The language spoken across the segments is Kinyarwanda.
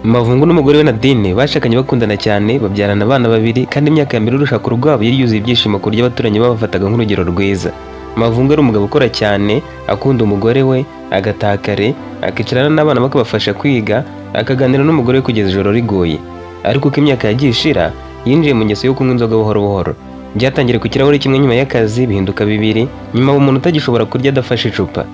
Mavungu n'umugore we Nadine bashakanye bakundana cyane, babyarana abana babiri kandi imyaka ya mbere y'urushako rwabo yari yuzuye ibyishimo ku buryo abaturanyi babafataga nk'urugero rwiza. Mavungu ari umugabo ukora cyane, akunda umugore we, agataha kare, akicarana n'abana bakabafasha kwiga, akaganira n'umugore we kugeza ijoro rigoye. Ariko uko imyaka yagiye ishira, yinjiye mu ngeso yo kunywa inzoga buhoro buhoro. Byatangiriye ku kirahure kimwe nyuma y'akazi bihinduka bibiri, nyuma umuntu utagishobora kurya adafashe icupa.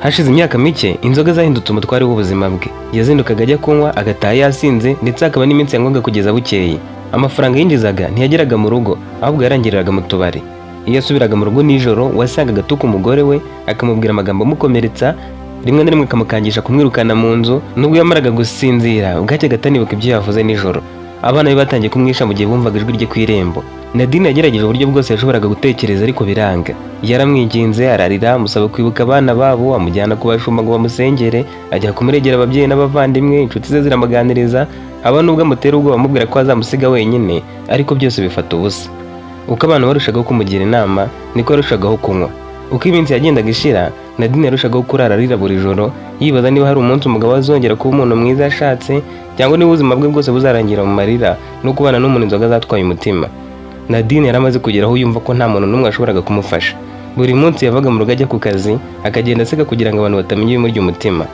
Hashize imyaka mike, inzoga zahindutse umutware w'ubuzima bwe. Yazindukaga ajya kunywa, agataha yasinze, ndetse akaba n'iminsi yanywaga kugeza bukeye. Amafaranga yinjizaga ntiyageraga mu rugo, ahubwo yarangiriraga mu tubari. Iyo asubiraga mu rugo nijoro, wasangaga atuka umugore we, akamubwira amagambo amukomeretsa, rimwe na rimwe akamukangisha kumwirukana mu nzu. Nubwo yamaraga gusinzira, bwacyaga atanibuka ibyo yavuze nijoro. Abana be batangiye kumwisha mu gihe bumvaga ijwi rye ku irembo. Nadine yagerageje uburyo bwose yashoboraga gutekereza ariko biranga. Yaramwinginze, ararira, amusaba kwibuka abana babo, amujyana ku bashumba ngo bamusengere, ajya kumuregera ababyeyi n'abavandimwe, inshuti ze ziramuganiriza, aba nubwo amutera ubwoba amubwira ko azamusiga wenyine, ariko byose bifata ubusa. Uko abantu barushagaho kumugira inama, niko yarushagaho kunywa. Uko iminsi yagendaga ishira, Nadine yarushagaho kurara arira buri joro, yibaza niba hari umunsi umugabo azongera kuba umuntu mwiza yashatse, cyangwa niba ubuzima bwe bwose buzarangira mu marira no kubana n'umuntu inzoga zatwaye umutima. Nadine yaramaze kugera aho yumva ko nta muntu n'umwe washoboraga kumufasha. Buri munsi yavaga mu rugo ajya ku kazi, akagenda aseka kugira ngo abantu batamenya ibimurya umutima.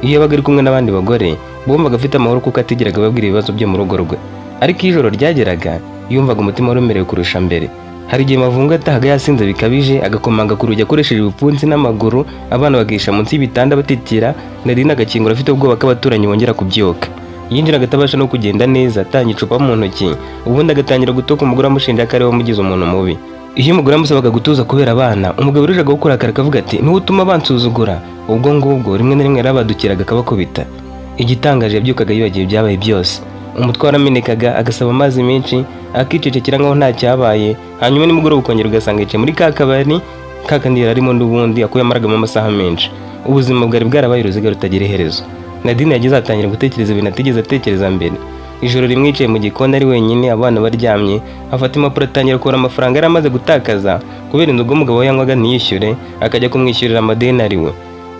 Iyo yabaga ari kumwe n'abandi bagore, bumvaga afite amahoro kuko atigeraga ababwira ibibazo byo mu rugo rwe. Ariko iyo ijoro ryageraga, yumvaga umutima waremerewe kurusha mbere. Hari igihe Mavungu atahaga yasinze bikabije, agakomanga ku rugi akoresheje ibipfunsi n'amaguru, abana bagisha munsi y'ibitanda batitira, Nadine agakingura afite ubwoba ko abaturanyi bongera kubyuka. Yinjiraga atabasha no kugenda neza, atanga icupa mu ntoki, ubundi agatangira gutuka umugore amushinja ko ari we wamugize umuntu mubi. Iyo umugore amusabaga gutuza kubera abana, umugabo yarushagaho kurakara akavuga ati niwe utuma bansuzugura. Ubwo ngubwo rimwe na rimwe yarabadukiraga akabakubita. Igitangaje yabyukaga yibagiwe ibyabaye byose. Umutwe waramenekaga, agasaba amazi menshi, akicecekera nkaho nta cyabaye, hanyuma nimugoroba ukongera ugasanga yicaye muri ka kabari, ka kandi yari arimo n'ubundi ako yamaragamo amasaha menshi. Ubuzima bwari bwarabaye uruziga rutagira iherezo. Nadine yagize atangira gutekereza ibintu atigeze atekereza mbere. Ijoro rimwe yicaye mu gikoni ari wenyine, abana baryamye, afata impapuro atangira kubara amafaranga yari amaze gutakaza kubera inzoga umugabo we yanywaga ntiyishyure, akajya kumwishyurira amadeni ari we.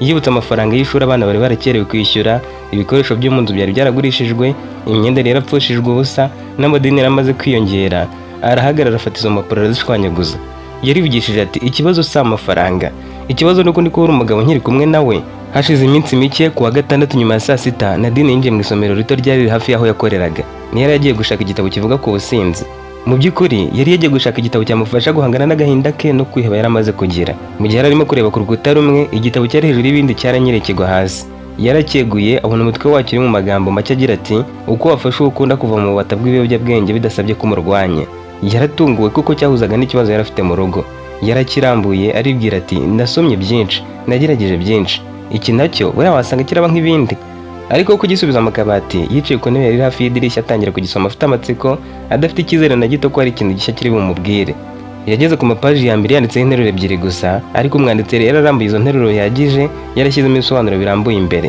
Yibutse amafaranga y'ishuri abana bari barakerewe kwishyura, ibikoresho byo mu nzu byari byaragurishijwe, imyenda yari yarapfushijwe ubusa, n'amadeni yari amaze kwiyongera. Arahagarara afata izo mpapuro arazishwanyaguza. Yarivugishije ati ikibazo si amafaranga, ikibazo nuko ndi kubura umugabo nkiri kumwe nawe. Hashize iminsi mike, ku wa gatandatu nyuma ya saa sita, Nadine yinjiye mu isomero rito ryari hafi y'aho yakoreraga. Yari yagiye gushaka igitabo kivuga ku businzi. Mu by'ukuri yari yagiye gushaka igitabo cyamufasha guhangana n'agahinda ke no kwiheba yari amaze kugira. Mu gihe yari arimo kureba ku rukuta rumwe, igitabo cyari hejuru y'ibindi cyaranyerekegwa hasi. Yarakyeguye, abona umutwe wacyo uri mu magambo make agira ati uko wafasha uwo ukunda kuva mu bubata bw'ibiyobyabwenge bidasabye kumurwanya. Yaratunguwe kuko cyahuzaga n'ikibazo yari afite mu rugo. Yarakirambuye aribwira ati ndasomye byinshi, nagerageje byinshi, iki nacyo buriya wasanga kiraba nk'ibindi. Ariko kugisubiza mu kabati, yicaye ku ntebe yari hafi y'idirishya atangira kugisoma afite amatsiko, adafite icyizere na gito ko hari ikintu gishya kiri bumubwire. Yageze ku mapaji ya mbere yanditseho interuro ebyiri gusa, ariko umwanditsi yari yararambuye izo nteruro yagije, yarashyizemo ibisobanuro birambuye imbere.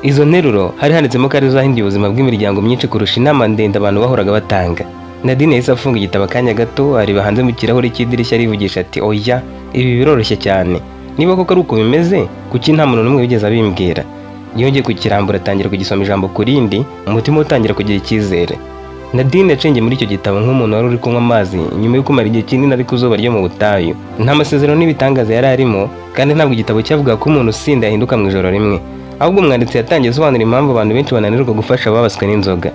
Izo nteruro hari handitsemo ko ari zahinduye ubuzima bw'imiryango myinshi kurusha inama ndende abantu bahoraga batanga. Nadine yahise afunga igitabo akanya gato, areba hanze mu kirahure cy'idirishya arivugisha ati oya, ibi biroroshye cyane. Niba koko ari uko bimeze, kuki nta muntu n'umwe wigeze abimbwira? Yongeye kukirambura atangira kugisoma ijambo ku rindi, umutima utangira kugira icyizere. Nadine yacengeye muri icyo gitabo nk'umuntu wari uri kunywa amazi nyuma yo kumara igihe kinini ari ku zuba ryo mu butayu. Nta masezerano n'ibitangaza yari arimo, kandi ntabwo igitabo cyavuga ko umuntu usinda yahinduka mu ijoro rimwe. Ahubwo umwanditsi yatangiye asobanura impamvu abantu benshi bananirwa gufasha ababaswe n'inzoga.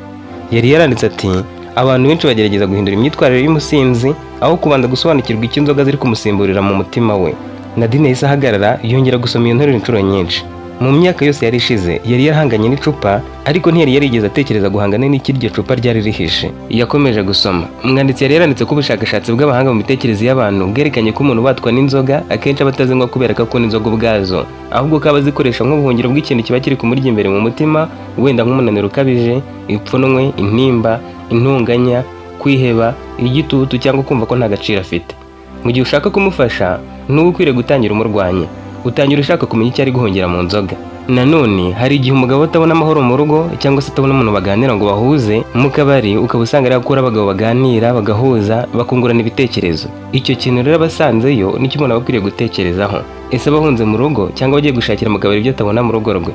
Yari yaranditse ati abantu benshi bagerageza guhindura imyitwarire y'umusinzi aho kubanza gusobanukirwa icyo inzoga ziri kumusimburira mu mutima we. Nadine yahise ahagarara, yongera gusoma iyo nteruro inshuro nyinshi. Mu myaka yose yari ishize, yari yarahanganye n'icupa, ariko ntiyari yarigeze atekereza guhangana n'ikiryo cupa ryari rihishe. Yakomeje gusoma. Umwanditsi yari yaranditse ko ubushakashatsi bw'abahanga mu mitekerereze y'abantu bwerekanye ko umuntu batwa n'inzoga akenshi aba atazinywa kubera ko akunda inzoga ubwazo, ahubwo ko aba azikoresha nk'ubuhungiro bw'ikintu kiba kiri kumurya imbere mu mutima, wenda nk'umunaniro ukabije, ipfunwe, intimba, intonganya, kwiheba, igitutu cyangwa kumva ko nta gaciro afite. Mu gihe ushaka kumufasha, n'ubu ukwiriye gutangira umurwanya. Utangira ushaka kumenya icyo ari guhongera mu nzoga. Nanone hari igihe umugabo atabona amahoro mu rugo cyangwa se atabona umuntu baganira ngo bahuze mu kabari, ukaba usanga ari akura abagabo baganira bagahuza bakungurana ibitekerezo. Icyo kintu rero abasanzeyo nicyo umuntu aba akwiriye gutekerezaho. Ese abahunze mu rugo cyangwa bagiye gushakira mu kabari ibyo atabona mu rugo rwe?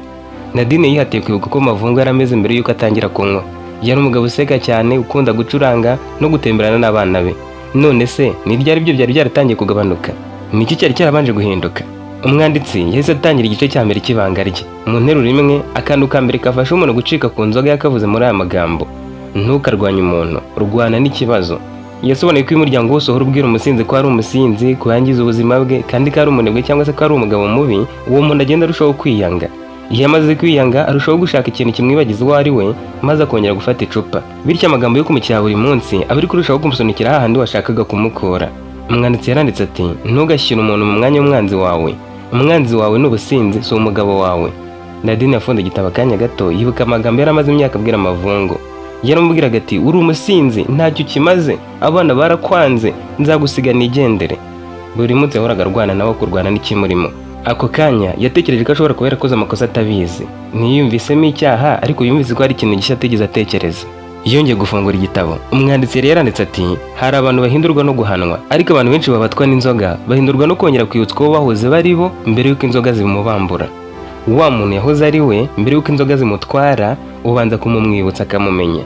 Nadine yihatiye kwibuka uko Mavungu yari ameze mbere y'uko atangira kunywa. Yari umugabo useka cyane, ukunda gucuranga no gutemberana n'abana be. None se ni ryari ibyo byari byaratangiye kugabanuka? Niki cyari cyarabanje guhinduka? Umwanditsi yahise atangira igice cya mbere cy'ibanga rye. Mu nteruro imwe, akantu ka mbere kafasha umuntu gucika ku nzoga yakavuze muri aya magambo: ntukarwanye umuntu, rwana n'ikibazo. Yasobanuye ko uyu muryango wose uhora ubwira umusinzi ko ari umusinzi, ko yangiza ubuzima bwe, kandi ko ari umunebwe cyangwa se ko ari umugabo mubi, uwo muntu agenda arushaho kwiyanga. Iyo amaze kwiyanga, arushaho gushaka ikintu kimwibagiza uwo ari we, maze akongera gufata icupa. Bityo amagambo yo kumukira buri munsi aba ari kurushaho kumusunikira hahandi washakaga kumukura. Umwanditsi yaranditse ati: ntugashyire umuntu mu mwanya w'umwanzi wawe. Umwanzi wawe ni ubusinzi, si umugabo wawe. Nadine yafunze igitabo akanya gato, yibuka amagambo yari amaze imyaka abwira Mavungu. Yaramubwiraga ati: uri umusinzi, ntacyo ukimaze, abana barakwanze, nzagusiga nigendere. Buri munsi yahoraga arwana nawe, kurwana n'ikimurimo. Ako kanya yatekereje ko ashobora kuba yarakoze amakosa atabizi. Ntiyumvisemo icyaha, ariko yumvise ko hari ikintu gishya atigeze atekereza. Yongeye gufungura igitabo. Umwanditsi yari yaranditse ati: hari abantu bahindurwa no guhanwa, ariko abantu benshi babatwa n'inzoga bahindurwa no kongera kwibutswa uwo bahoze bari bo mbere y'uko inzoga zimubambura. Wa muntu yahoze ari we mbere y'uko inzoga zimutwara, ubanza kumumwibutsa akamumenya.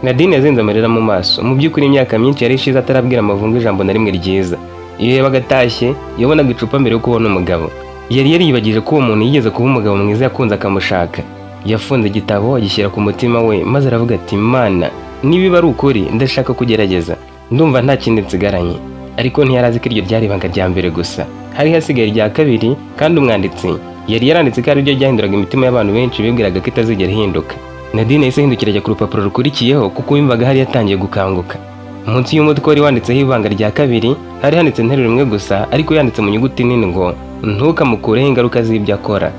Nadine yazinze amarira mu maso. Mu by'ukuri imyaka myinshi yari ishize atarabwira Mavungu ijambo na rimwe ryiza. Iyo yabaga atashye, yabonaga icupa mbere yo kubona umugabo. Yari yariyibagije ko uwo muntu yigeze kuba umugabo mwiza yakunze akamushaka. Yafunze igitabo agishyira ku mutima we, maze aravuga ati: Mana, niba ari ukuri ndashaka kugerageza. Ndumva nta kindi nsigaranye. Ariko ntiyarazi ko iryo ryari ibanga rya mbere gusa. Hari hasigaye irya kabiri, kandi umwanditsi yari yaranditse ko ari ryo ryahinduraga imitima y'abantu benshi bibwiraga ko itazigera ihinduka. Nadine yahise ahindukira ajya ku rupapuro rukurikiyeho, kuko yumvaga hari yatangiye gukanguka. Munsi y'umutwe wari wanditseho ibanga rya kabiri, hari handitse interuro imwe gusa, ariko yanditse mu nyuguti nini ngo: ntukamukureho ingaruka z'ibyo akora.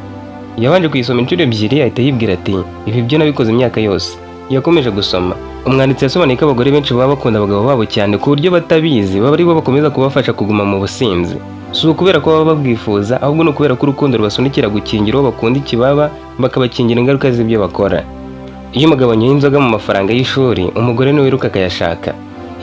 Yabanje kuyisoma inshuro ebyiri, ahita yibwira ati: ibi byo nabikoze imyaka yose. Yakomeje gusoma. Umwanditsi yasobanuye ko abagore benshi baba bakunda abagabo babo cyane ku buryo batabizi baba ari bo bakomeza kubafasha kuguma mu businzi. Si ukubera ko baba babwifuza, ahubwo ni ukubera ko urukundo rubasunikira gukingira uwo bakunda ikibaba, bakabakingira ingaruka z'ibyo bakora. Iyo umugabo anyoye inzoga mu mafaranga y'ishuri, umugore niwe wiruka akayashaka.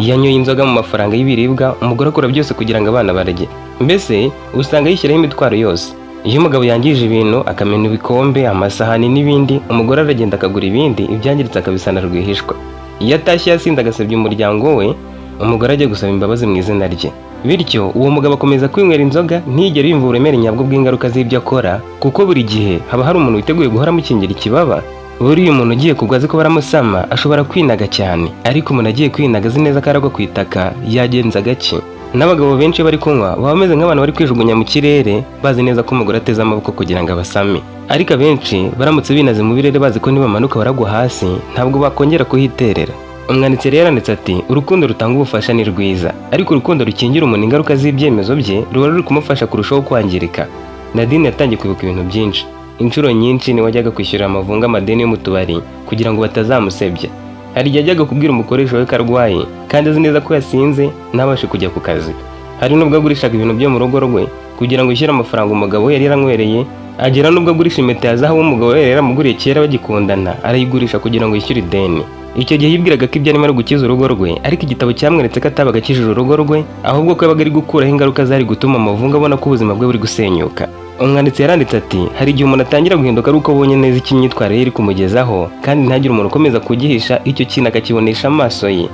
Iyo anyoye inzoga mu mafaranga y'ibiribwa, umugore akora byose kugira ngo abana barye. Mbese usanga yishyiraho imitwaro yose. Iyo umugabo yangije ibintu, akamena ibikombe, amasahani n'ibindi, umugore aragenda akagura ibindi, ibyangiritse akabisana rwihishwa. Iyo atashye yasinze agasebya umuryango we, umugore ajya gusaba imbabazi mu izina rye. Bityo uwo mugabo akomeza kwinywera inzoga, ntiyigere yumva uburemere nyabwo bw'ingaruka z'ibyo akora, kuko buri gihe haba hari umuntu witeguye guhora amukingira ikibaba. Buriya umuntu ugiye kugwa azi ko baramusama ashobora kwinaga cyane, ariko umuntu agiye kwinaga azi neza ko aragwa ku itaka yagenza gake. N'abagabo benshi bari kunywa baba bameze nk'abantu bari kwijugunya mu kirere, bazi neza ko umugore ateze amaboko kugira ngo abasame. Ariko abenshi baramutse binaze mu birere bazi ko nibamanuka baragwa hasi, ntabwo bakongera kuhiterera. Umwanditsi yari yaranditse ati: urukundo rutanga ubufasha ni rwiza, ariko urukundo rukingira umuntu ingaruka z'ibyemezo bye ruba ruri kumufasha kurushaho kwangirika. Nadine yatangiye kwibuka ibintu byinshi. Inshuro nyinshi niwe wajyaga kwishyurira Mavungu amadeni yo mu tubari kugira ngo batazamusebya. Hari igihe yajyaga kubwira umukoresha we ko arwaye, kandi azi neza ko yasinze ntabashe kujya ku kazi. Hari n'ubwo agurishaga ibintu byo mu rugo rwe kugira ngo yishyure amafaranga umugabo we yari yaranywereye. Agera n'ubwo agurisha impeta ya zahabu umugabo we yari yaramuguriye kera bagikundana, arayigurisha kugira ngo yishyure ideni. Icyo gihe yibwiraga ko ibyo arimo ari gukiza urugo rwe, ariko igitabo cyamweretse ko atabaga akijije urugo rwe, ahubwo ko yabaga ari gukuraho ingaruka zari gutuma Mavungu abona ko ubuzima bwe buri gusenyuka. Umwanditsi yaranditse ati: hari igihe umuntu atangira guhinduka ari uko abonye neza icyo imyitwarire ye iri kumugezaho, kandi ntagire umuntu ukomeza kugihisha, icyo kintu akakibonesha amaso ye.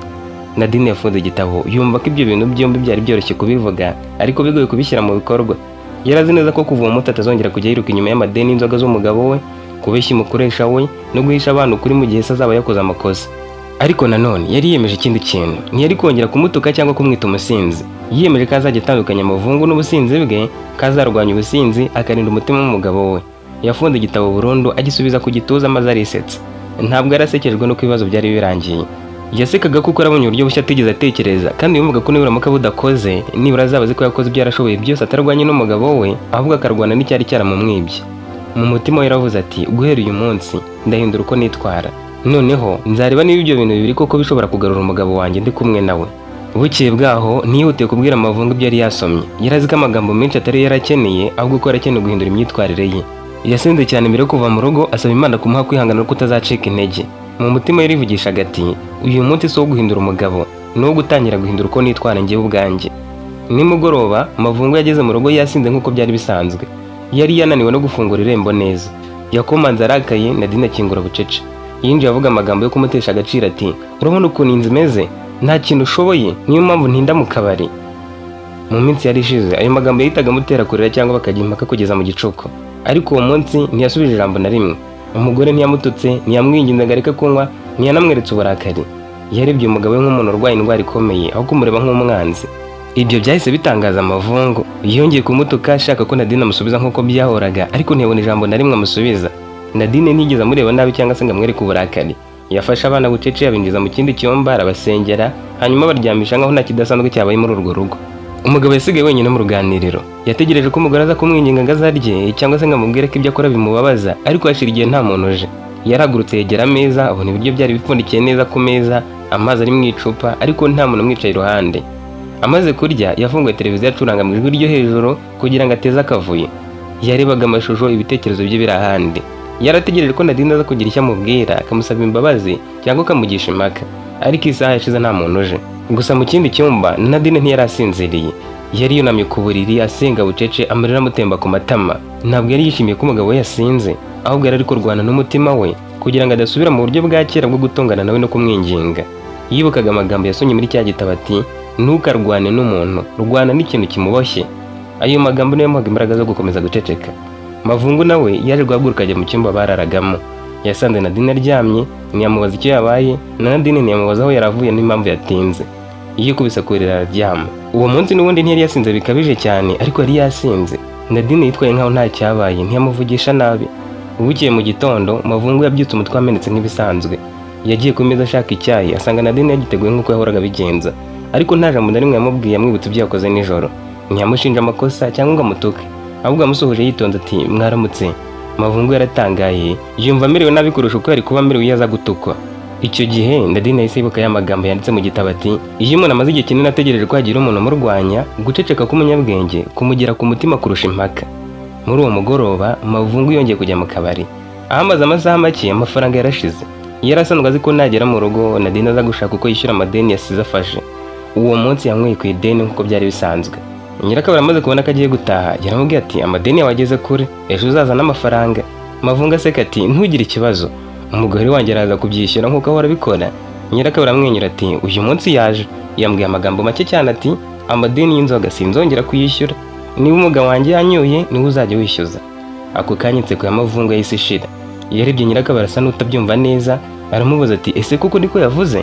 Nadine yafunze igitabo, yumva ko ibyo bintu byombi byari byoroshye kubivuga, ariko bigoye kubishyira mu bikorwa. Yarazi neza ko kuva uwo munsi atazongera kujya yiruka inyuma y'amadeni y'inzoga z'umugabo we, kubeshya umukoresha we, no guhisha abantu ukuri mu gihe se azaba yakoze amakosa. Ariko nanone yari yiyemeje ikindi kintu. Ntiyari kongera kumutuka cyangwa kumwita umusinzi. Yiyemeje ko azajya atandukanya Mavungu n'ubusinzi bwe, ko azarwanya ubusinzi akarinda umutima w'umugabo we. Yafunze igitabo burundu, agisubiza ku gituza maze arisetsa. Ntabwo yarasekejwe no ibibazo byari birangiye. Yasekaga kuko arabonye uburyo bushya atigeze atekereza, kandi yumvaga ko niburamuka budakoze, nibura azaba azi ko yakoze ibyo yarashoboye byose atarwanye n'umugabo we, ahubwo akarwana n'icyari cyaramumwibye. Mu mutima we yaravuze ati: guhera uyu munsi ndahindura uko nitwara. Noneho nzareba niba ibyo bintu bibiri koko bishobora kugarura umugabo wanjye ndi kumwe nawe. Bukeye bwaho ntiyihutiye kubwira Mavungu ibyo yari yasomye. Yarazi ko amagambo menshi atari yarakeneye, ahubwo ko yarakeneye guhindura imyitwarire ye. Yasenze cyane mbere yo kuva mu rugo, asaba Imana kumuha kwihangana no kutazacika intege. Mu mutima yarivugishaga ati: uyu munsi si wo guhindura umugabo, ni uwo gutangira guhindura uko nitwara njyewe ubwanjye. Nimugoroba Mavungu yageze mu rugo yasinze nk'uko byari bisanzwe. Yari yananiwe no gufungura irembo neza. Yakomanze arakaye, Nadine akingura bucece. Yinjiye avuga amagambo yo kumutesha agaciro ati urabona ukuntu inzu imeze, nta kintu ushoboye, niyo mpamvu ntinda mu kabari. Mu minsi yari ishize ayo magambo yahitaga amutera kurira cyangwa bakajya impaka kugeza mu gicuku, ariko uwo munsi ntiyasubije ijambo na rimwe. Umugore ntiyamututse, ntiyamwinginze ngo areke kunywa, ntiyanamweretse uburakari. Yarebye umugabo we nk'umuntu urwaye indwara ikomeye aho kumureba nk'umwanzi. Ibyo byahise bitangaza Amavungu. Yongeye kumutuka ashaka ko Nadine amusubiza nk'uko byahoraga, ariko ntiyabona ijambo na rimwe amusubiza. Nadine ntiyigeze amureba nabi cyangwa se ngo amwereke uburakari. Yafashe abana bucece abinjiza mu kindi cyumba arabasengera, hanyuma baryamisha nkaho nta kidasanzwe cyabaye muri urwo rugo. Umugabo yasigaye wenyine mu ruganiriro. Yategereje ko umugore aza kumwinginga ngo azarye cyangwa se ngo amubwire ko ibyo akora bimubabaza, ariko hashira igihe nta muntu uje. Yaragurutse yegera ameza, abona ibiryo byari bipfundikiye neza ku meza, amazi ari mu icupa, ariko nta muntu umwicaye iruhande. Amaze kurya yafunguye televiziyo acuranga mu ijwi ryo hejuru kugira ngo ateze akavuyo. Yarebaga amashusho, ibitekerezo bye biri ahandi. Yarategereje ko Nadine aza kugira icyo amubwira, akamusaba imbabazi cyangwa akamugisha impaka, ariko isaha yashize nta muntu uje. Gusa mu kindi cyumba Nadine ntiyari asinziriye. Yari yunamye ku buriri asenga bucece, amarira amutemba ku matama. Ntabwo yari yishimiye ko umugabo we yasinze, ahubwo yari ari kurwana n'umutima we kugira ngo adasubira mu buryo bwa kera bwo gutongana nawe no kumwinginga. Yibukaga amagambo yasomye muri cya gitabo ati ntukarwane n'umuntu, rwana n'ikintu kimuboshye. Ayo magambo niyo yamuhaga imbaraga zo gukomeza guceceka. Mavungu nawe yaje guhaguruka ajya mu cyumba bararagamo. Yasanze Nadine aryamye, ntiyamubaza icyo yabaye, na Nadine ntiyamubaza aho yaravuye n'impamvu yatinze. Yikubise kurira araryama. Uwo munsi n'ubundi ntiyari yasinze bikabije cyane, ariko yari yasinze. Nadine yitwaye nkaho nta cyabaye, ntiyamuvugisha nabi. Bukeye mu gitondo Mavungu yabyutse umutwe wamenetse nk'ibisanzwe. Yagiye ku meza ashaka icyayi, asanga Nadine yagiteguye nk'uko yahoraga bigenza, ariko nta jambo na rimwe yamubwiye amwibutsa ibyo yakoze nijoro. Ntiyamushinja amakosa cyangwa ngo amutuke, ahubwo amusuhuje yitonze ati mwaramutse. Mavungu yaratangaye, yumva amerewe nabi kurusha uko yari kuba amerewe iyo aza gutukwa. Icyo gihe Nadine yahise yibuka ya magambo yanditse mu gitabo ati iyo umuntu amaze igihe kinini ategereje ko hagira umuntu umurwanya, guceceka k'umunyabwenge kumugera ku mutima kurusha impaka. Muri uwo mugoroba Mavungu yongeye kujya mu kabari. Ahamaze amasaha make amafaranga yarashize. Yarasanzwe azi ko nagera mu rugo Nadine aza gushaka uko yishyura amadeni yasize afashe. Uwo munsi yanyweye ku ideni nk'uko byari bisanzwe. Nyirakabari amaze kubona ko agiye gutaha yaramubwiye ati amadeni yawe ageze kure, ejo uzazana amafaranga. Mavungu aseka ati ntugire ikibazo, umugore wanjye araza kubyishyura nk'uko ahora abikora. Nyirakabari amwenyura ati uyu munsi yaje. Yambwiye amagambo make cyane ati amadeni y'inzoga sinzongera kuyishyura, niba umugabo wanjye yanyoye niwe uzajya wishyuza. Ako kanya inseko ya Mavungu yahise ishira. Yarebye Nyirakabari asa n'utabyumva neza, aramubaza ati ese kuko niko yavuze?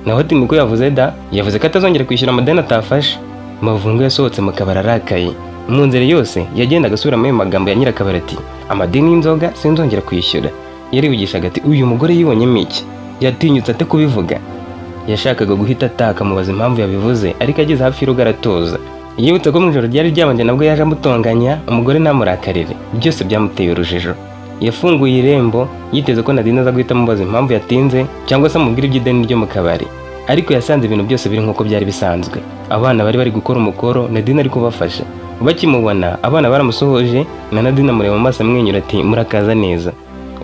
Nawe ati niko yavuze da, yavuze ko atazongera kwishyura amadeni atafashe. Mavungu yasohotse mu kabari arakaye. Mu nzira yose yagendaga asubiramo ayo magambo ya Nyirakabari ati amadeni y'inzoga sinzongera kwishyura. Yarivugishaga ati uyu mugore yibonyemo iki? Yatinyutse ate kubivuga? Yashakaga guhita ataka amubaza impamvu yabivuze, ariko ageze hafi y'urugo aratuza. Yibutse ko mu ijoro ryari ryabanje nabwo yaje amutonganya, umugore namurakarire. Byose byamuteye urujijo. Yafunguye irembo yiteze ko Nadine aza guhita amubaza impamvu yatinze cyangwa se amubwira iby'ideni ryo mu kabari, ariko yasanze ibintu byose biri nk'uko byari bisanzwe. Abana bari bari gukora umukoro, Nadine ari kubafasha. Bakimubona abana baramusohoje, na Nadine amureba mu maso amwenyura ati murakaza neza.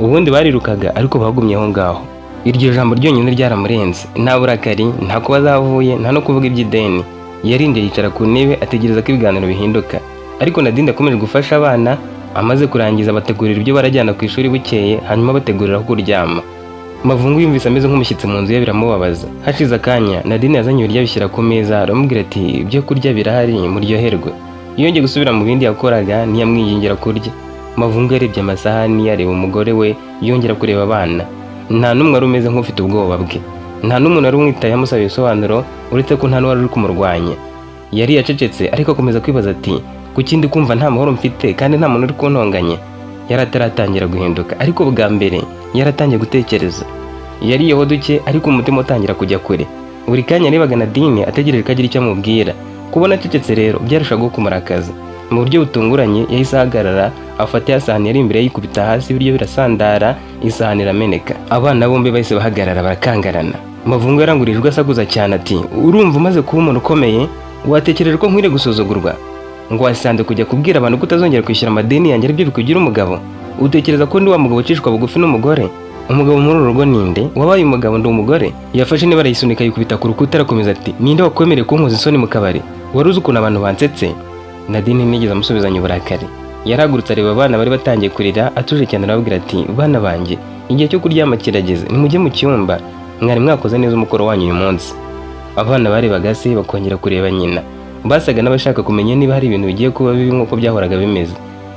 Ubundi barirukaga ariko bagumye aho ngaho. Iryo jambo ryonyine ryaramurenze, nta burakari, nta kuba azavuye, nta no kuvuga iby'ideni. Yarindiye yicara ku ntebe ategereza ko ibiganiro bihinduka, ariko Nadine akomeje gufasha abana. Amaze kurangiza bategurira ibyo barajyana ku ishuri bukeye, hanyuma bategurira aho kuryama. Mavungu yumvise ameze nk'umushyitsi mu nzu ye biramubabaza. Hashize akanya Nadine yazanye ibiryo abishyira ku meza, aramubwira ati ibyo kurya birahari muryoherwe. Yongeye gusubira mu bindi yakoraga, ntiyamwingingira kurya. Mavungu yarebye amasahani, areba umugore we, yongera kureba abana. Nta n'umwe wari umeze nk'ufite ubwoba bwe, nta n'umuntu wari umwitaye amusaba ibisobanuro, uretse ko nta n'uwari uri kumurwanya. Yari yacecetse ariko akomeza kwibaza ati kuki ndi kumva nta mahoro mfite kandi nta muntu uri kuntonganya? Yari ataratangira guhinduka, ariko bwa mbere yaratangiye gutekereza. Yariyeho duke ariko umutima utangira kujya kure. Buri kanya yarebaga Nadine ategereje ko agira icyo amubwira. Kubona acecetse rero byarushaho kumurakaza. Mu buryo butunguranye yahise ahagarara, afata ya sahani yari imbere yikubita hasi, ibiryo birasandara, isahani irameneka. Abana bombi bahise bahagarara barakangarana. Mavungu yarangurijwe asaguza cyane ati urumva umaze kuba umuntu ukomeye? Watekereje ko nkwiriye gusuzugurwa? Ngo wasanze kujya kubwira abantu ko utazongera kwishyura amadeni yanjye aribyo bikugira umugabo? Utekereza ko ndi wa mugabo ucishwa bugufi n'umugore? Umugabo muri uru rugo ninde? Wabaye umugabo ndi umugore? Yafashe niba arayisunika yikubita ku rukuta arakomeza ati ninde wakwemereye kunkoza isoni mu kabari? Wari uzi ukuntu abantu bansetse? Nadine ntiyigeze amusubizanya uburakari. yarahagurutse areba abana bari batangiye kurira atuje cyane arababwira ati bana banjye igihe cyo kuryama kirageze nimujye mu cyumba mwari mwakoze neza umukoro wanyu uyu munsi. Abana barebaga se bakongera kureba nyina, basaga n'abashaka kumenya niba hari ibintu bigiye kuba bibi nk'uko byahoraga bimeze.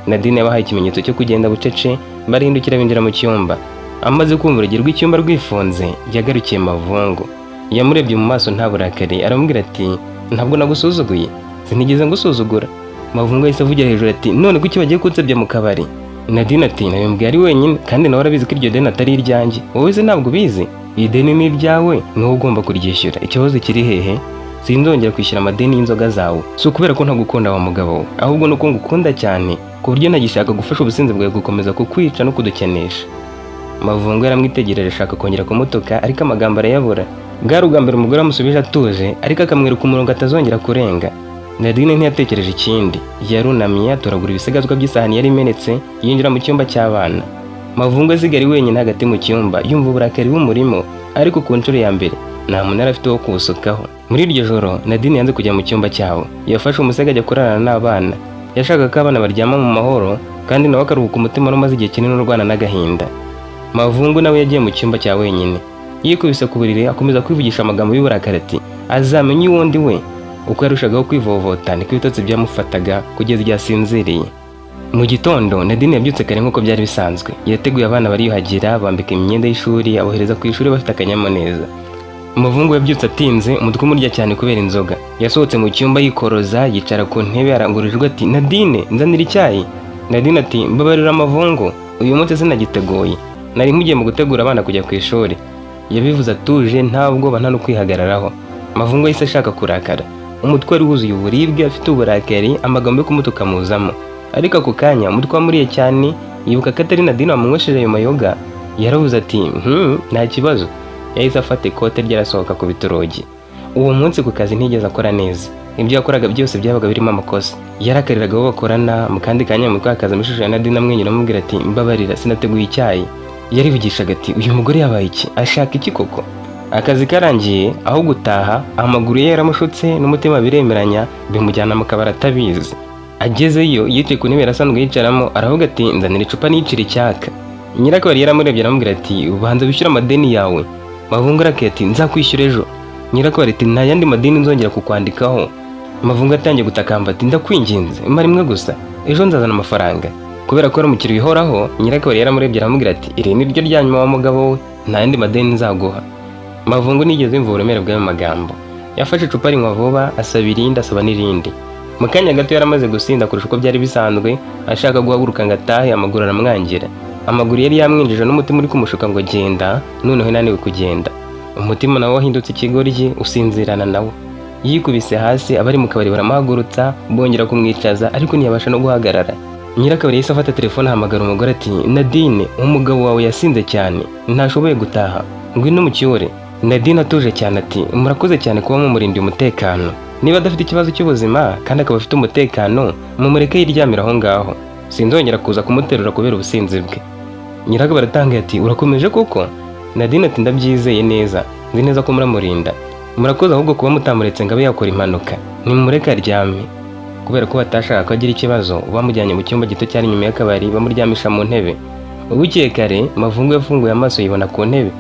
Nadine yabahaye ikimenyetso cyo kugenda bucece barihindukira binjira mu cyumba. Amaze kumva urugi rw'icyumba rwifunze yagarukiye Mavungu, yamurebye mu maso nta burakari aramubwira ati ntabwo nagusuzuguye, sinigeze ngusuzugura. Mavungu yahise avugira hejuru ati none kuki bagiye kunsebya mu kabari? Nadine ati nabimbwiye ari wenyine kandi nawe arabizi ko iryo deni atari iryanjye, wowe se ntabwo ubizi? Iyi deni ni iryawe niwe ugomba kuryishyura, ikibazo kiri hehe? Sinzongera kwishyura amadeni y'inzoga zawe, si ukubera ko ntagukunda wa mugabo we, ahubwo nuko ngukunda cyane ku buryo ntagishaka gufasha ubusinzi bwawe gukomeza kukwica no kudukenesha. Mavungu yaramwitegereje ashaka kongera kumutuka ariko amagambo arayabura. Bwari ubwa mbere umugore amusubije atuje ariko akamwereka umurongo atazongera kurenga. Nadine ntiyatekereje ikindi, yarunamye atoragura ibisigazwa by'isahani yari imenetse yinjira mu cyumba cy'abana. Mavungu asigara wenyine hagati mu cyumba yumva uburakari bumurimo, ariko ku nshuro ya mbere nta muntu yari afite wo kubusukaho. Muri iryo joro Nadine yanze kujya mu cyumba cyabo, yafashe umusego ajya kurarana n'abana. Yashakaga ko abana baryama mu mahoro kandi nawe akaruhuka umutima wari umaze igihe kinini urwana n'agahinda. Mavungu nawe yagiye mu cyumba cya wenyine, yikubise ku buriri akomeza kwivugisha amagambo y'uburakari ati azamenye uwundi we. Uko yarushagaho kwivovota niko ibitotsi byamufataga kugeza igihe asinziriye. Mu gitondo Nadine yabyutse kare nk'uko byari bisanzwe, yateguye abana bariyuhagira bambika imyenda y'ishuri abohereza ku ishuri bafite akanyamuneza. Mavungu yabyutse atinze, umutwe umurya cyane kubera inzoga. Yasohotse mu cyumba yikoroza yicara ku ntebe arangururijwe ati Nadine nzanira icyayi. Nadine ati mbabarira Mavungu, uyu munsi sinagiteguye, nari mugiye mu gutegura abana kujya ku ishuri. Yabivuze atuje nta bwoba nta no kwihagararaho. Mavungu yahise ashaka kurakara, umutwe wari wuzuye uburibwe afite uburakari, amagambo yo kumutuka muzamo. Ariko ako kanya umutwe wamuriye cyane yibuka ko atari Nadine wamunywesheje ayo mayoga. Yaravuze ati nta kibazo. Yahise afata ikote rye arasohoka ku bitorogi. Uwo munsi ku kazi ntigeze akora neza, ibyo yakoraga byose byabaga birimo amakosa. Yarakariraga abo bakorana, mu kandi kanya mu kwakaza amashusho ya Nadine amwenyura amubwira ati mbabarira sinateguye icyayi. Yarivugishaga ati uyu mugore yabaye iki, ashaka iki koko? Akazi karangiye, aho gutaha amaguru ye yaramushutse n'umutima biremeranya bimujyana mu kabari atabizi. Agezeyo yicaye ku ntebe yarasanzwe yicaramo aravuga ati nzanira icupa nicira icyaka. Nyirakabari yaramurebye aramubwira ati ubanza wishyura amadeni yawe. Mavungu arakeye ati nzakwishyura ejo. Nyirakabari ati nta yandi madeni nzongera kukwandikaho. Mavungu atangiye gutakamba ati ndakwinginze mara imwe gusa, ejo nzazana amafaranga. Kubera ko ari umukiriya uhoraho, Nyirakabari yaramurebye aramubwira ati iri ni ryo ryanyuma wa mugabo we, nta yandi madeni nzaguha. Mavungu nigeze yumva uburemere bw'ayo magambo. Yafashe icupa rinywa vuba asaba irindi asaba n'irindi. Mu kanya gato yaramaze gusinda kurusha uko byari bisanzwe, ashaka guhaguruka ngo atahe amaguru aramwangira. Amaguru yari yamwinjije n'umutima uri kumushuka ngo genda, noneho naniwe kugenda. Umutima nawe wahindutse ikigoryi usinzirana nawe. Yikubise hasi abari mu kabari baramuhagurutsa bongera kumwicaza ariko ntiyabasha no guhagarara. Nyirakabari yahise afata telefone ahamagara umugore ati Nadine umugabo wawe yasinze cyane ntashoboye gutaha, ngwino mu cyore. Nadine atuje cyane ati murakoze cyane kuba mumurindiye umutekano, niba adafite ikibazo cy'ubuzima kandi akaba afite umutekano mumureke yiryamira aho ngaho, sinzongera kuza kumuterura kubera ubusinzi bwe. Nyirakabari atangaye ati urakomeje koko? Nadine ati ndabyizeye neza, nzi neza ko muramurinda, murakoze ahubwo kuba mutamuretse ngo abe yakora impanuka, nimumureke aryame. Kubera ko batashaka ko agira ikibazo bamujyanye mu cyumba gito cyari inyuma y'akabari bamuryamisha mu ntebe. Ubukiye kare Mavungu yafunguye amaso yibona ku ntebe,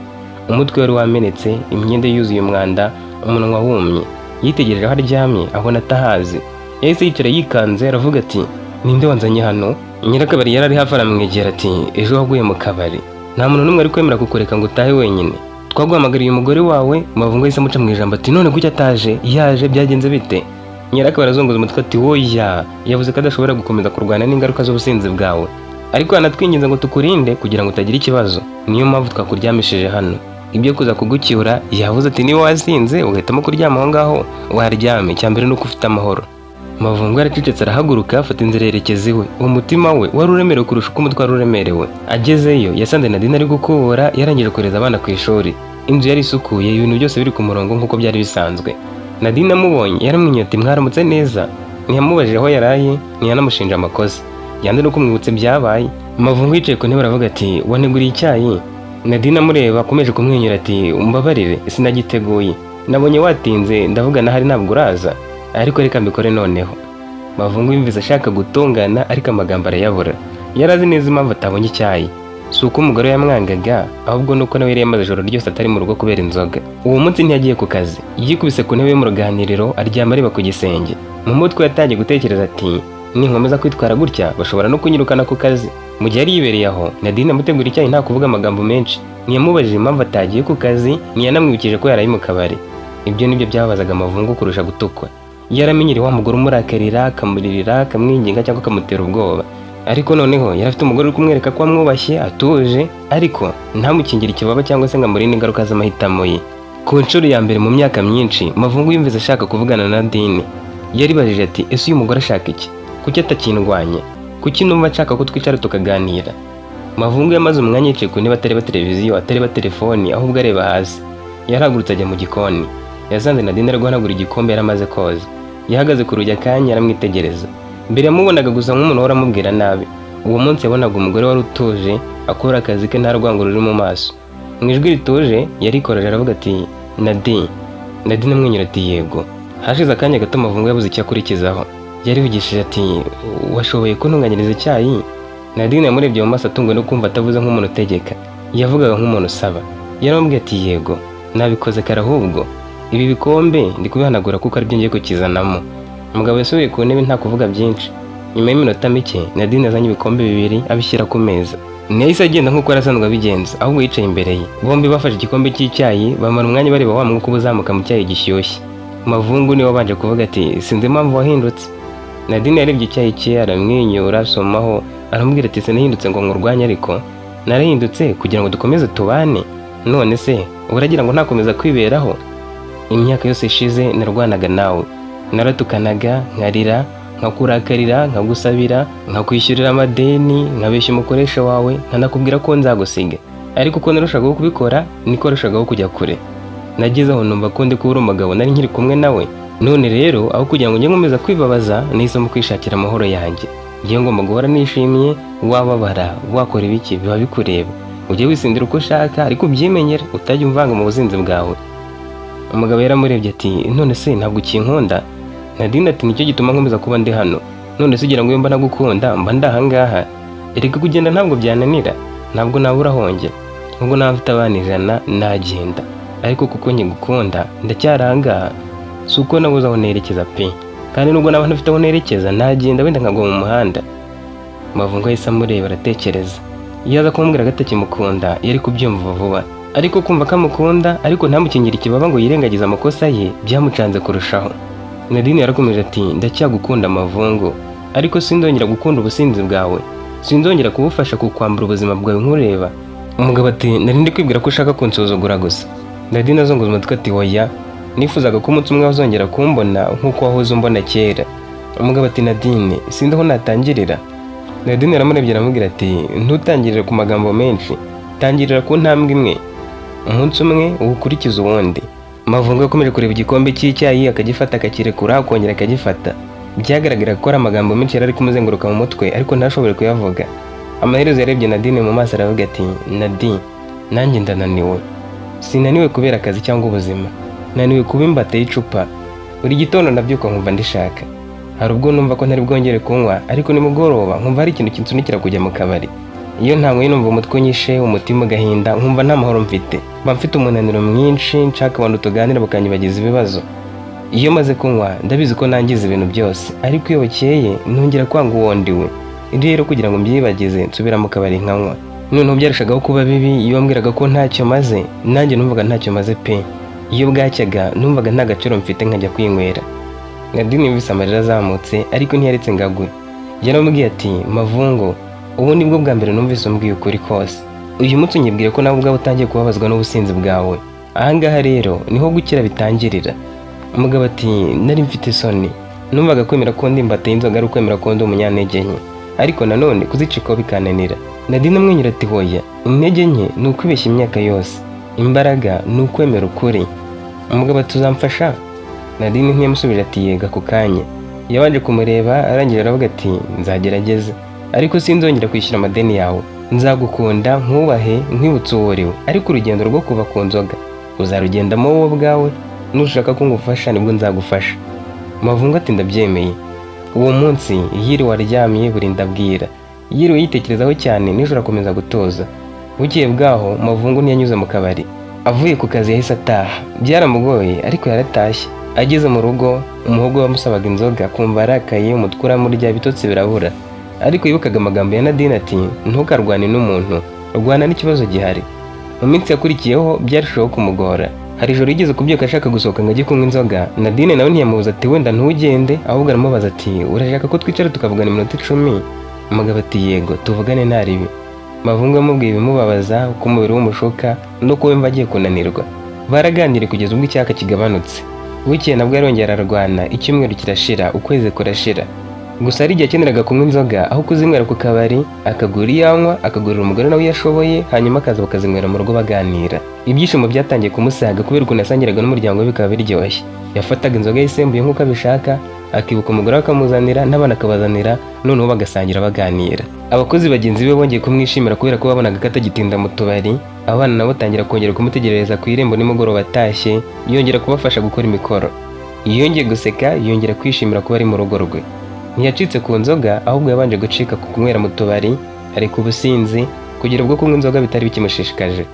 umutwe wari wamenetse, imyenda yuzuye umwanda, umunwa wumye. Yitegereje aho aryamye abona atahazi, yahise yicara yikanze aravuga ati ninde wanzanye hano? Nyirakabari yari ari hafi aramwegera ati ejo waguye mu kabari, nta muntu n'umwe ari kwemera kukureka ngo utahe wenyine, twaguhamagariye umugore wawe. Mavungu yahise amuca mu ijambo ati none kuki ataje? Yaje byagenze bite? Nyirakabari azunguza umutwe ati oya, yavuze ko adashobora gukomeza kurwana n'ingaruka z'ubusinzi bwawe, ariko yanatwinginze ngo tukurinde kugira ngo utagira ikibazo, niyo mpamvu twakuryamishije hano. Ibyo kuza kugucyura yavuze ati niba wasinze ugahitamo kuryama aho ngaho waryame, cyambere nuko ufite amahoro. Mavungu yaracecetse arahaguruka afata inzira yerekeza iwe. Umutima we wari uremerewe kurusha uko umutwe wari uremerewe. Agezeyo yasanze Nadine ari gukubura yarangije kohereza abana ku ishuri. Inzu yari isukuye, ibintu byose biri ku murongo nk'uko byari bisanzwe. Nadine amubonye yaramwinyoye ati mwaramutse neza. Ntiyamubajije aho yaraye, ntiyanamushinja amakosa, yanze no kumwibutsa ibyabaye. Mavungu yicaye ku ntebe aravuga ati waneguriye icyayi? Nadine amureba akomeje kumwenyura ati umbabarire sinagiteguye, nabonye watinze ndavuga nahari ntabwo uraza, ariko reka mbikore noneho. Mavungu yumvise ashaka gutongana ariko amagambo arayabura. Yari azi neza impamvu atabonye icyayi. Si uko umugore yamwangaga, ahubwo nuko nawe yari yamaze ijoro ryose atari mu rugo kubera inzoga. Uwo munsi ntiyagiye ku kazi, yikubise ku ntebe yo mu ruganiriro aryama areba ku gisenge. Mu mutwe yatangiye gutekereza ati ninkomeza kwitwara gutya bashobora no kunyirukana ku kazi. Mu gihe yari yibereye aho, Nadine amutegura icyayi nta kuvuga amagambo menshi. Ntiyamubajije impamvu atagiye ku kazi, ntiyanamwibukije ko yaraye mu kabari. Ibyo nibyo byabazaga Mavungu kurusha gutukwa. Yaramenyereye wa mugore umurakarira, akamuririra, akamwinginga cyangwa akamutera ubwoba. Ariko noneho yari afite umugore uri kumwereka ko amwubashye, atuje, ariko ntamukingire ikibaba cyangwa se ngo amurinde ingaruka z'amahitamo ye. Ku nshuro ya mbere mu myaka myinshi, Mavungu yumvise ashaka kuvugana na Nadine. Yaribajije ati ese uyu mugore ashaka iki? Kuki atakindwanya? Kuki numva nshaka ko twicara tukaganira? Mavungu yamaze umwanya yicaye ku ntebe atareba televiziyo, atareba telefoni, ahubwo areba hasi. Yarahagurutse ajya mu gikoni. Yasanze Nadine ari guhanagura igikombe yari amaze koza. Yahagaze ku rugi akanya aramwitegereza. Mbere yamubonaga gusa nk'umuntu uhora amubwira nabi. Uwo munsi yabonaga umugore wari utuje akora akazi ke nta rwango ruri mu maso. Mu ijwi rituje yarikoraje aravuga ati Nadine. Nadine amwenyura ati yego. Hashize akanya gato Mavungu yabuze icyo akurikizaho. Yarivugishije ati washoboye kuntunganyiriza icyayi? Nadine yamurebye mu maso atunguwe no kumva atavuze nk'umuntu utegeka. Yavugaga nk'umuntu usaba. Yaramubwiye ati yego nabikoze kare ahubwo ibi bikombe ndi kubihanagura kuko aribyo ngiye kukizanamo. Umugabo yasubiye ku ntebe nta kuvuga byinshi. Nyuma y'iminota mike Nadine yazanye ibikombe bibiri abishyira ku meza. Ntiyahise agenda nk'uko yari asanzwe abigenza, ahubwo yicaye imbere ye. Bombi bafashe igikombe cy'icyayi bamara umwanya bareba wa mwuka uba uzamuka mu cyayi gishyushye. Mavungu niwe wabanje kuvuga ati sinzi impamvu wahindutse. Nadine yarebye icyayi cye aramwenyura asomaho aramubwira ati sinahindutse ngo nkurwanye ariko narahindutse kugira ngo dukomeze tubane. None se uragira ngo ntakomeza kwiberaho? Imyaka yose ishize narwanaga nawe, naratukanaga, nkarira, nkakurakarira, nkagusabira, nkakwishyurira amadeni, nkabeshya umukoresha wawe, nkanakubwira ko nzagusiga. Ariko uko narushagaho kubikora niko rushagaho kujya kure. Nageze aho numva ko ndi kubura umugabo nari nkiri kumwe nawe. None rero aho kugira ngo njye nkomeza kwibabaza nahisemo kwishakira amahoro yanjye. Ngiye ngomba guhora nishimye, wababara, wakora ibiki biba bikureba. Ujye wisindira uko ushaka ariko ubyimenyere utajya umvanga mu buzinzi bwawe. Umugabo yaramurebye ati none se ntabwo ukinkunda? Nadine ati nicyo gituma nkomeza kuba ndi hano. None se ugira ngo mba nagukunda mba ndahangaha? Erega kugenda ntabwo byananira, ntabwo nabura honge. Nubwo naba mfite abana 100 nagenda, ariko kuko nkigukunda ndacyarangaha. Si uko nabuze aho nerekeza pe, kandi nubwo naba ntafite aho nerekeza nagenda wenda nkagwa mu muhanda. Mavungu yahise amureba aratekereza. Iyo aza kumubwira atakimukunda yari kubyumva vuba, ariko kumva ko amukunda ariko ntamukingire ikibaba ngo yirengagize amakosa ye byamucanze kurushaho. Nadine yarakomeje ati ndacyagukunda Mavungu, ariko sindongera gukunda ubusinzi bwawe, sinzongera kubufasha kukwambura ubuzima bwawe nkureba. Umugabo ati nari ndi kwibwira ko ushaka kunsuzugura gusa. Nadine azunguza umutwe ati oya, nifuzaga ko umunsi umwe wazongera kumbona nk'uko wahoze umbona kera. Umugabo ati Nadine sindi aho natangirira. Nadine yaramurebye aramubwira ati ntutangirire ku magambo menshi, tangirira ku ntambwe imwe, umunsi umwe ukurikiza uwundi. Mavungu yakomeje kureba igikombe cy'icyayi akagifata akakirekura akongera akagifata. Byagaragara ko ari amagambo menshi yari ari kumuzenguruka mu mutwe ariko ntashobore kuyavuga. Amaherezo yarebye Nadine mu maso aravuga ati Nadine nanjye ndananiwe. Sinaniwe kubera akazi cyangwa ubuzima, naniwe kuba imbata y'icupa. Buri gitondo ndabyuka nkumva ndishaka. Hari ubwo numva ko ntari bwongere kunywa ariko nimugoroba nkumva hari ikintu kinsunikira kujya mu kabari. Iyo ntanyweye numva umutwe unyishe, umutima ugahinda, nkumva nta mahoro mfite. Mba mfite umunaniro mwinshi, nshaka abantu tuganira bakanyibagiza ibibazo. Iyo maze kunywa ndabizi ko nangiza ibintu byose, ariko iyo bukeye nongera kwanga uwo ndiwe. Rero kugira ngo mbyibagize nsubira mu kabari nkanywa. Noneho byarashagaho kuba bibi. Iyo wambwiraga ko ntacyo maze nanjye numvaga ntacyo maze pe. Iyo bwacyaga numvaga nta gaciro mfite nkajya kwinywera. Nadine yumvise amarira azamutse ariko ntiyaretse ngagwe. Yaramubwiye ati Mavungu, ubu nibwo bwa mbere numvise umbwiye ukuri kose. Uyu munsi unyibwire ko nawe ubwawe utangiye kubabazwa n'ubusinzi bwawe. Ahangaha rero niho gukira bitangirira. Umugabo ati nari mfite isoni, numvaga kwemera ko ndi imbata y'inzoga ari ukwemera ko ndi umunyantege nke, ariko nanone kuzicikaho bikananira. Nadine amwenyura ati hoya, intege nke ni ukwibeshya imyaka yose, imbaraga ni ukwemera ukuri. Umugabo ati uzamfasha? Nadine ntiyamusubije ati yega ku kanya. Yabanje kumureba arangira aravuga ati nzagerageza, ariko sinzongera kwishyura amadeni yawe. Nzagukunda nkubahe nkwibutse uwo uriwe, ariko urugendo rwo kuva ku nzoga uzarugendamo wowe ubwawe. Nushaka ko ngufasha nibwo nzagufasha. Mavungu ati ndabyemeye. Uwo munsi yiriwe aryamye burinda bwira, yiriwe yitekerezaho cyane, nijoro akomeza gutoza. Bukeye bwaho Mavungu ntiyanyuze mu kabari, avuye ku kazi yahise ataha. Byaramugoye ariko yaratashye. Ageze mu rugo umuhogo wamusabaga inzoga kumva arakaye, umutwe uramurya, ibitotsi birabura. Ariko yibukaga amagambo ya Nadine ati ntukarwane n'umuntu, rwana n'ikibazo gihari. Mu minsi yakurikiyeho byarushaho kumugora. Hari ijoro yigeze kubyuka ashaka gusohoka ngo ajye kunywa inzoga. Nadine nawe ntiyamubuza ati wenda ntugende, ahubwo aramubaza ati urashaka ko twicara tukavugana iminota 10? Umugabo ati yego tuvugane nta ribi. Mavungu yamubwiye ibimubabaza, uko umubiri w'umushoka no kuba yumva agiye kunanirwa. Baraganiriye kugeza ubwo icyaka kigabanutse. Bukeye nabwo yarongera ararwana, icyumweru kirashira, ukwezi kurashira. Gusa hari igihe akeneraga kunywa inzoga, aho kuzinywera ku kabari akagura iyanywa, akagurira umugore nawe yashoboye, hanyuma akaza bakazinywera mu rugo baganira. Ibyishimo byatangiye kumusaga kubera ukuntu yasangiraga n'umuryango we bikaba biryoshye. Yafataga inzoga yisembuye nk'uko abishaka, akibuka umugore we akamuzanira, n'abana akabazanira, noneho bagasangira baganira. Abakozi bagenzi be bongeye kumwishimira kubera ko babonaga ko atagitinda mu tubari. Abana nabo batangira kongera kumutegerereza ku irembo nimugoroba atashye, yongera kubafasha gukora imikoro. Yongeye guseka, yongera kwishimira kuba ari mu rugo rwe. Ntiyacitse ku nzoga, ahubwo yabanje gucika ku kunywera mu tubari, ari ku businzi, kugira ubwo kunywa inzoga bitari bikimushishikaje.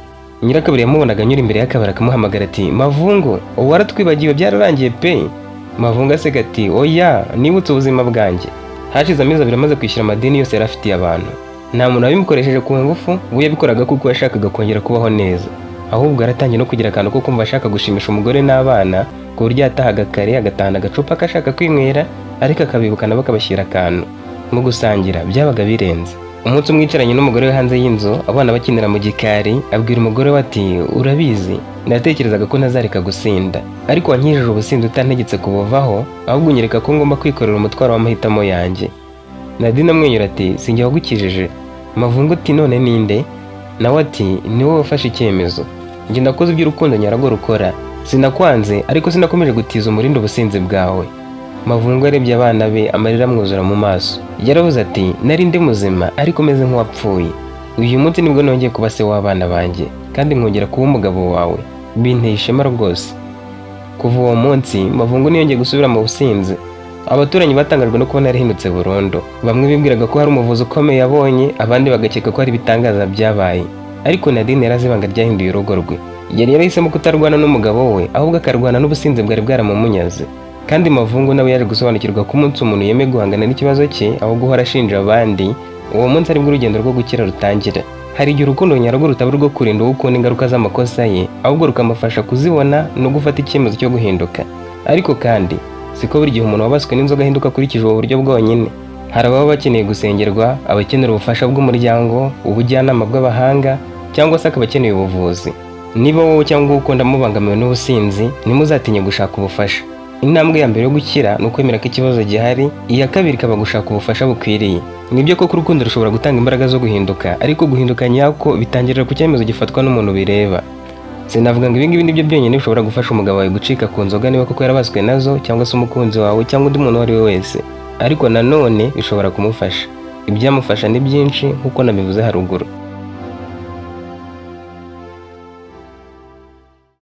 Nyirakabiri yamubonaga anyura imbere y'akabari akamuhamagara ati Mavungu, waratwibagiwe byararangiye pe. Mavungu aseka ati oya, nibutse ubuzima bwanjye. Hashize amezi 2 amaze kwishyura amadeni yose yari afitiye abantu. Nta muntu wabimukoresheje ku ngufu, we yabikoraga kuko yashakaga kongera kubaho neza. Ahubwo aratangiye no kugira akantu ko kumva ashaka gushimisha umugore n'abana, ku buryo yatahaga kare agatahana agacupa akashaka kwinywera, ariko akabibuka nabo akabashyira akantu. Mu gusangira byabaga birenze. Umunsi umwe yicaranye n'umugore we hanze y'inzu, abana bakinira mu gikari, abwira umugore we ati urabizi, natekerezaga ko ntazareka gusinda, ariko wankijije ubusinzi utantegetse kubuvaho, ahubwo unyereka ko ngomba kwikorera umutwaro w'amahitamo yanjye. Nadine amwenyura ati sinjye wagukijije. Mavungu ati none ninde? Nawe ati ni wowe wafashe icyemezo. Njye nakoze iby'urukundo nyarago rukora, sinakwanze ariko sinakomeje gutiza umurindi ubusinzi bwawe. Mavungu yarebye abana be, amarira amwuzura mu maso. Yaravuze ati nari ndi muzima ariko meze nk'uwapfuye. Uyu munsi nibwo nongeye kuba se w'abana banjye, kandi nkongera kuba umugabo wawe. Binteye ishema rwose. Kuva uwo munsi Mavungu ntiyongeye gusubira mu businzi. Abaturanyi batangajwe no kubona yarahindutse burundu. Bamwe bibwiraga ko hari umuvuzi ukomeye yabonye, abandi bagakeka ko hari ibitangaza byabaye. Ariko Nadine yarazi ibanga ryahinduye urugo rwe. Yari yarahisemo kutarwana n'umugabo we, ahubwo akarwana n'ubusinzi bwari bwaramumunyaze. Kandi Mavungu nawe yaje gusobanukirwa ko umunsi umuntu yemeye guhangana n'ikibazo cye aho guhora ashinja abandi, uwo munsi aribwo urugendo rwo gukira rutangira. Hari igihe urukundo nyarwo rutaba rwo kurinda uwo ukunda ingaruka z'amakosa ye, ahubwo rukamufasha kuzibona no gufata icyemezo cyo guhinduka. Ariko kandi siko buri gihe umuntu wabaswe n'inzoga ahinduka akurikije ubu buryo bwonyine. Hari ababa bakeneye gusengerwa, abakenera ubufasha bw'umuryango, ubujyanama bw'abahanga, cyangwa se akaba akeneye ubuvuzi. Niba wowe cyangwa ukunda mubangamiwe n'ubusinzi, ntimuzatinye gushaka ubufasha. Intambwe ya mbere yo gukira ni ukwemera ko ikibazo gihari, iya kabiri ikaba gushaka ubufasha bukwiriye. Nibyo koko urukundo rushobora gutanga imbaraga zo guhinduka, ariko guhinduka nyako bitangirira ku cyemezo gifatwa n'umuntu bireba. Sinavuga ngo ibingibi nibyo byonyine bishobora gufasha umugabo wawe gucika ku nzoga niba koko yarabaswe nazo, cyangwa se umukunzi wawe cyangwa undi muntu uwo ari we wese, ariko nanone bishobora kumufasha. Ibyamufasha ni byinshi nk'uko nabivuze haruguru.